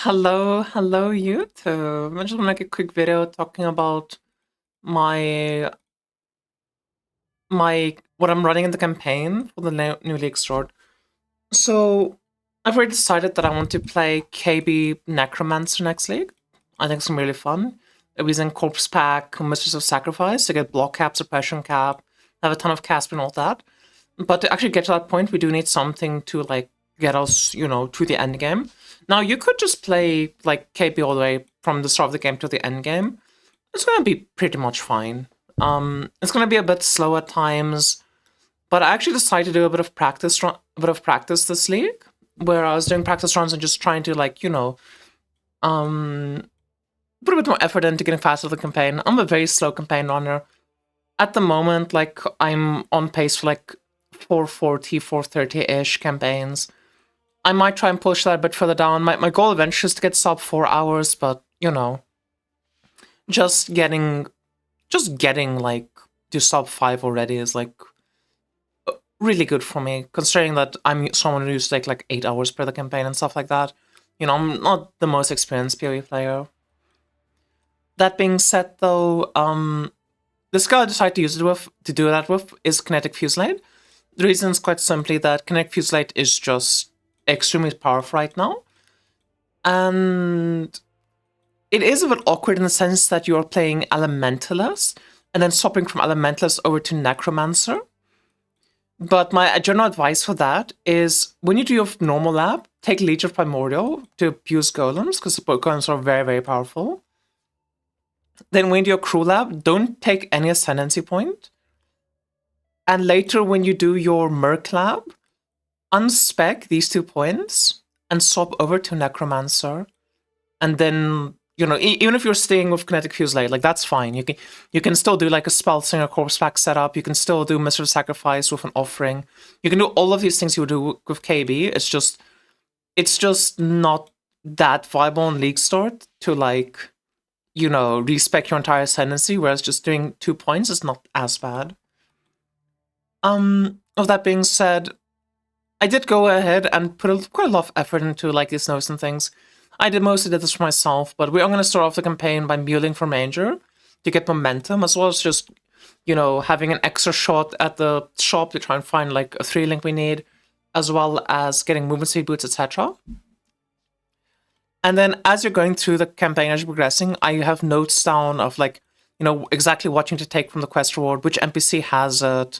Hello YouTube. I just want to make a quick video talking about my what I'm running in the campaign for the new League Start. So I've already decided that I want to play KB Necromancer next league. I think it's gonna be really fun. We're using Corpse Pack, Mistress of Sacrifice to get block cap, suppression cap, have a ton of cast and all that. But to actually get to that point, we do need something to like get us, to the end game. Now you could just play like KB all the way from the start of the game to the end game. It's gonna be pretty much fine. It's gonna be a bit slow at times, but I actually decided to do a bit of practice this league, where I was doing practice runs and just trying to like um, put a bit more effort into getting faster the campaign. I'm a very slow campaign runner at the moment. Like I'm on pace for like 440, 430-ish campaigns. I might try and push that a bit further down. My goal eventually is to get sub 4 hours, but just getting like to sub 5 already is like really good for me, considering that I'm someone who used to take like 8 hours per the campaign and stuff like that. I'm not the most experienced PoE player. That being said, though, the skill I decided to do that with is Kinetic Fusilade. The reason is quite simply that Kinetic Fusilade is just extremely powerful right now. And it is a bit awkward in the sense that you're playing Elementalist and then swapping from Elementalist over to Necromancer. But my general advice for that is when you do your normal lab, take Legion of Primordial to abuse golems, because the golems are very, very powerful. Then when you do your crew lab, don't take any ascendancy point. And later when you do your Merc lab, unspec these 2 points and swap over to Necromancer. And then, even if you're staying with Kinetic Fusilade, like that's fine. You can still do like a Spell Slinger Corpse Pack setup. You can still do Mistress of Sacrifice with an offering. You can do all of these things you would do with KB. It's just not that viable in League Start to like, respec your entire ascendancy, whereas just doing 2 points is not as bad. With that being said, I did go ahead and put quite a lot of effort into like these notes and things. I mostly did this for myself, but we are going to start off the campaign by muling for Manger to get momentum, as well as just, having an extra shot at the shop to try and find like a 3-link we need, as well as getting movement speed boots, etc. And then as you're going through the campaign, as you're progressing, I have notes down of like, exactly what you need to take from the quest reward, which NPC has it,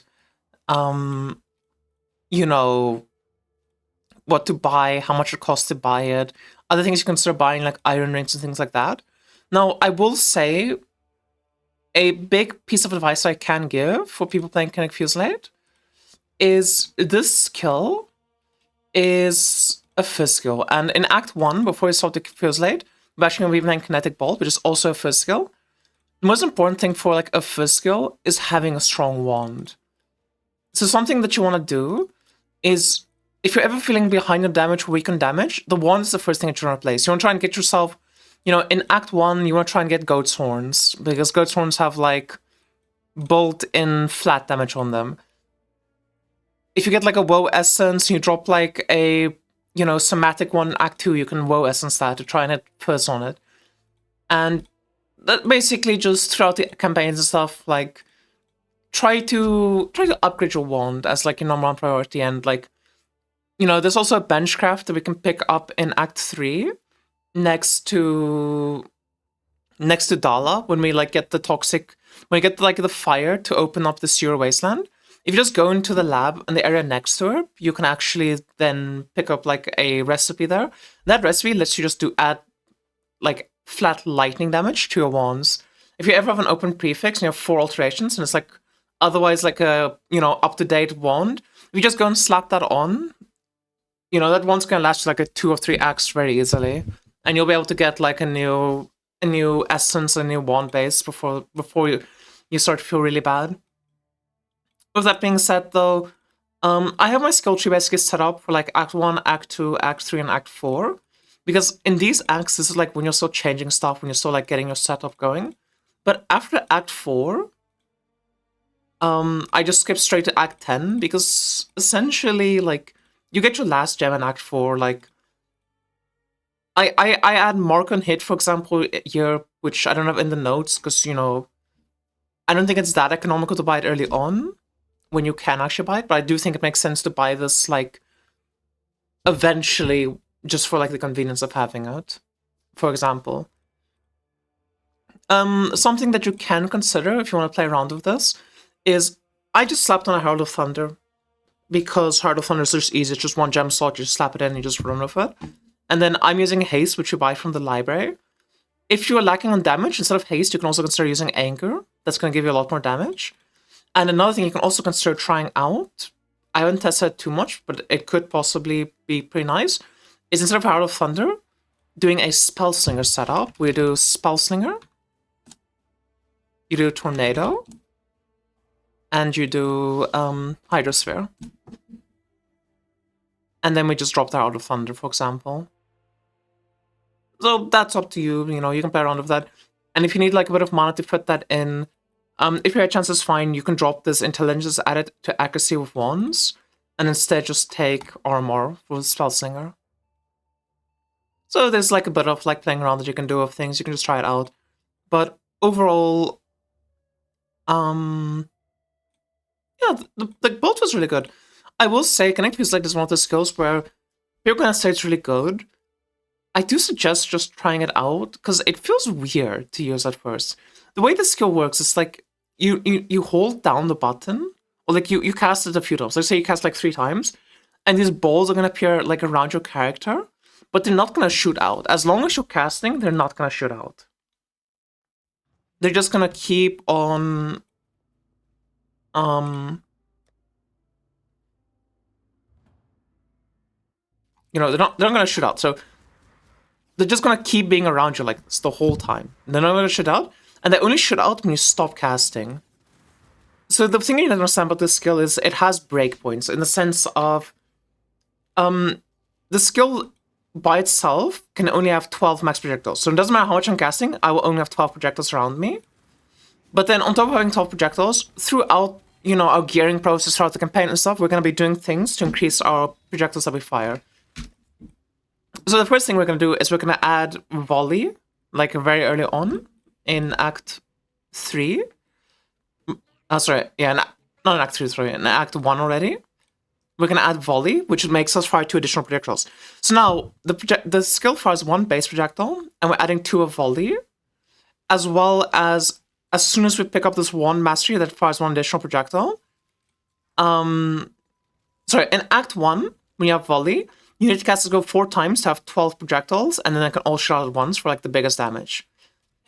what to buy, how much it costs to buy it, other things you consider buying, like iron rings and things like that. Now, I will say a big piece of advice I can give for people playing Kinetic Fusilade is this skill is a fizz skill. And in Act 1, before you start the Fusilade, we're actually going to be playing Kinetic Bolt, which is also a fizz skill. The most important thing for like a fizz skill is having a strong wand. So something that you want to do is, if you're ever feeling behind on damage or weak on damage, the wand is the first thing that you want to place. You want to try and get yourself, in Act 1, you want to try and get Goat's Horns, because Goat's Horns have, like, built-in flat damage on them. If you get, like, a Woe Essence, and you drop, like, a, Somatic one in Act 2, you can Woe Essence that to try and hit first on it. And that basically just, throughout the campaigns and stuff, like, try to upgrade your wand as, like, your number one priority, and, like, there's also a benchcraft that we can pick up in Act 3 next to Dala when we like get the toxic, when we get like the fire to open up the sewer wasteland. If you just go into the lab in the area next to her, you can actually then pick up like a recipe there. That recipe lets you just add like flat lightning damage to your wands. If you ever have an open prefix and you have 4 alterations and it's like otherwise like a up-to-date wand, if you just go and slap that on, that one's gonna last like a 2 or 3 acts very easily, and you'll be able to get like a new essence, a new wand base before you start to feel really bad. With that being said, though, I have my skill tree basically set up for like Act 1, Act 2, Act 3, and Act 4, because in these acts, this is like when you're still changing stuff, when you're still like getting your setup going. But after Act 4, I just skip straight to Act 10, because essentially, like, you get your last gem in Act 4, like, I add mark on hit, for example, here, which I don't have in the notes, because, you know, I don't think it's that economical to buy it early on, when you can actually buy it, but I do think it makes sense to buy this, like, eventually, just for, like, the convenience of having it, for example. Something that you can consider if you want to play around with this is, I just slapped on a Herald of Thunder, because Herald of Thunder is just easy, it's just one gem slot, you just slap it in and you just run with it. And then I'm using Haste, which you buy from the library. If you are lacking on damage, instead of Haste, you can also consider using Anger. That's going to give you a lot more damage. And another thing you can also consider trying out, I haven't tested it too much, but it could possibly be pretty nice, is instead of Herald of Thunder, doing a Spell Slinger setup. We do Spell Slinger, you do Tornado, and you do Hydrosphere. And then we just drop the Herald of Thunder, for example. So that's up to you, you know, you can play around with that. And if you need like a bit of mana to put that in, if your chance is fine, you can drop this intelligence, add it to accuracy with wands, and instead just take armor with Spellslinger. So there's like a bit of like playing around that you can do with things, you can just try it out. But overall, yeah, the build was really good. I will say, Kinetic Fusilade is one of the skills where if you're gonna say it's really good, I do suggest just trying it out, because it feels weird to use at first. The way the skill works is like, you hold down the button, or like you cast it a few times. Let's say you cast like 3 times, and these balls are gonna appear like around your character, but they're not gonna shoot out. As long as you're casting, they're not gonna shoot out. They're just gonna keep on, you know, they're not gonna shoot out. So they're just gonna keep being around you like this the whole time. They're not gonna shoot out, and they only shoot out when you stop casting. So the thing you need to understand about this skill is it has breakpoints, in the sense of, the skill by itself can only have 12 max projectiles. So it doesn't matter how much I'm casting, I will only have 12 projectiles around me. But then on top of having 12 projectiles, throughout, you know, our gearing process, throughout the campaign and stuff, we're gonna be doing things to increase our projectiles that we fire. So the first thing we're going to do is we're going to add volley, like very early on in Act 3. Sorry, yeah, not in Act 3, sorry, in Act 1 already. We're going to add volley, which makes us fire 2 additional projectiles. So now, the skill fires 1 base projectile, and we're adding 2 of volley, as well as soon as we pick up this 1 mastery that fires 1 additional projectile. Sorry, in Act 1, when you have volley, you need to cast this go 4 times to have 12 projectiles, and then they can all shoot out at once for like the biggest damage.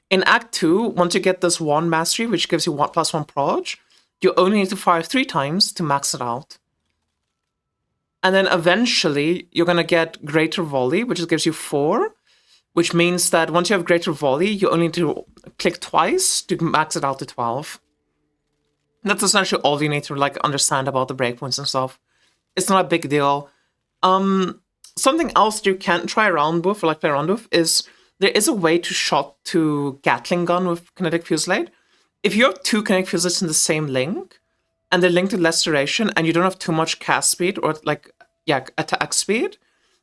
In Act 2, once you get this 1 mastery, which gives you 1+1 proj, you only need to fire 3 times to max it out. And then eventually, you're going to get Greater Volley, which gives you 4, which means that once you have Greater Volley, you only need to click twice to max it out to 12. That's essentially all you need to like understand about the breakpoints and stuff. It's not a big deal. Something else you can try around with, or like play around with, is there is a way to shot to Gatling gun with Kinetic Fusilade. If you have 2 Kinetic Fusillades in the same link, and they're linked to less duration, and you don't have too much cast speed, or like, yeah, attack speed,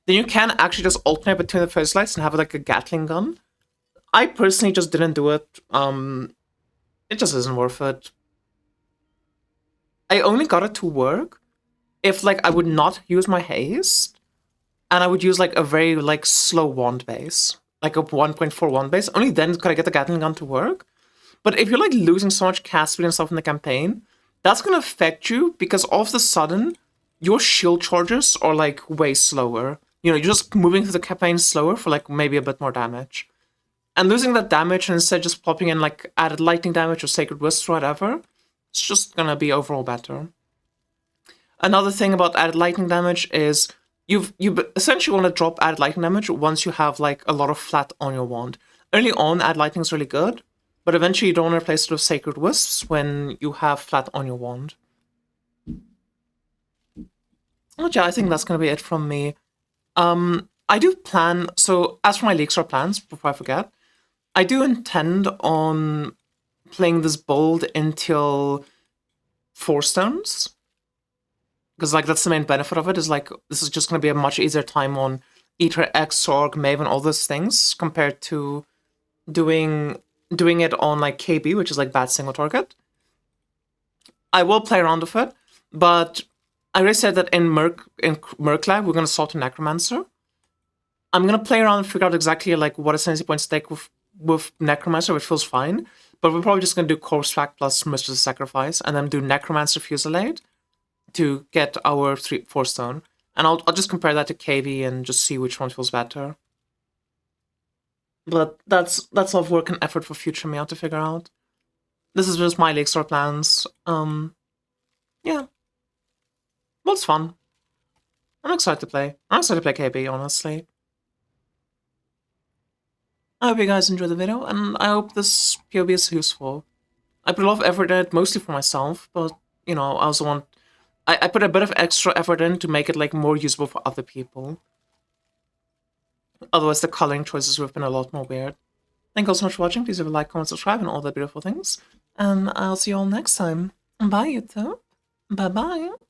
then you can actually just alternate between the Fusillades and have like a Gatling gun. I personally just didn't do it. It just isn't worth it. I only got it to work if like I would not use my haste, and I would use like a very like slow wand base, like a 1.4 wand base. Only then could I get the Gatling gun to work. But if you're like losing so much cast speed and stuff in the campaign, that's gonna affect you, because all of a sudden your shield charges are like way slower. You know, you're just moving through the campaign slower for like maybe a bit more damage. And losing that damage and instead just popping in like added lightning damage or sacred wisps or whatever, it's just gonna be overall better. Another thing about added lightning damage is you essentially want to drop added lightning damage once you have like a lot of flat on your wand. Early on, added lightning is really good, but eventually you don't want to replace it with sacred wisps when you have flat on your wand. Oh yeah, I think that's gonna be it from me. I do plan, so as for my leaks or plans, before I forget, I do intend on playing this build until 4 stones. Because like that's the main benefit of it, is like this is just going to be a much easier time on Ether, X, Sorg, Maven, all those things, compared to doing it on like KB, which is like bad single target. I will play around with it, but I already said that in Merc Lab, we're gonna salt a Necromancer. I'm gonna play around and figure out exactly like what ascendancy points take with Necromancer, which feels fine. But we're probably just gonna do Corpse Pack plus Mistress Sacrifice, and then do Necromancer Fusilade to get our 4 stone. And I'll just compare that to KV and just see which one feels better. But that's a lot of work and effort for future me to figure out. This is just my League Store plans. Yeah. Well, it's fun. I'm excited to play. I'm excited to play KB, honestly. I hope you guys enjoyed the video, and I hope this PoB is useful. I put a lot of effort in it, mostly for myself, but, you know, I also want... I put a bit of extra effort in to make it, like, more usable for other people. Otherwise, the coloring choices would have been a lot more weird. Thank you all so much for watching. Please leave a like, comment, subscribe, and all the beautiful things. And I'll see you all next time. Bye, YouTube. Bye-bye.